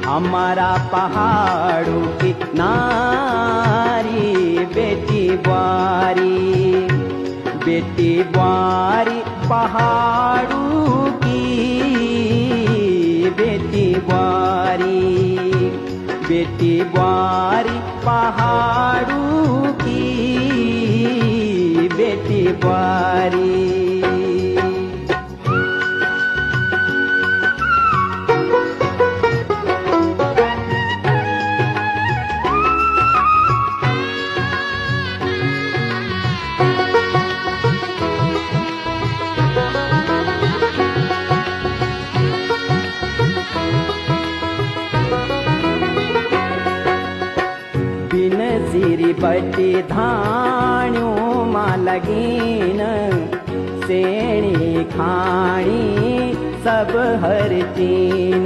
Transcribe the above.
हमारा पहाड़ू की नारी बेटी बारी पहाड़ू की बेटी बारी पहाड़ू की बेटी बारी। बिन सिरी बटी धाण्यों मां लगीन सेणी खाणी सब हर चीन।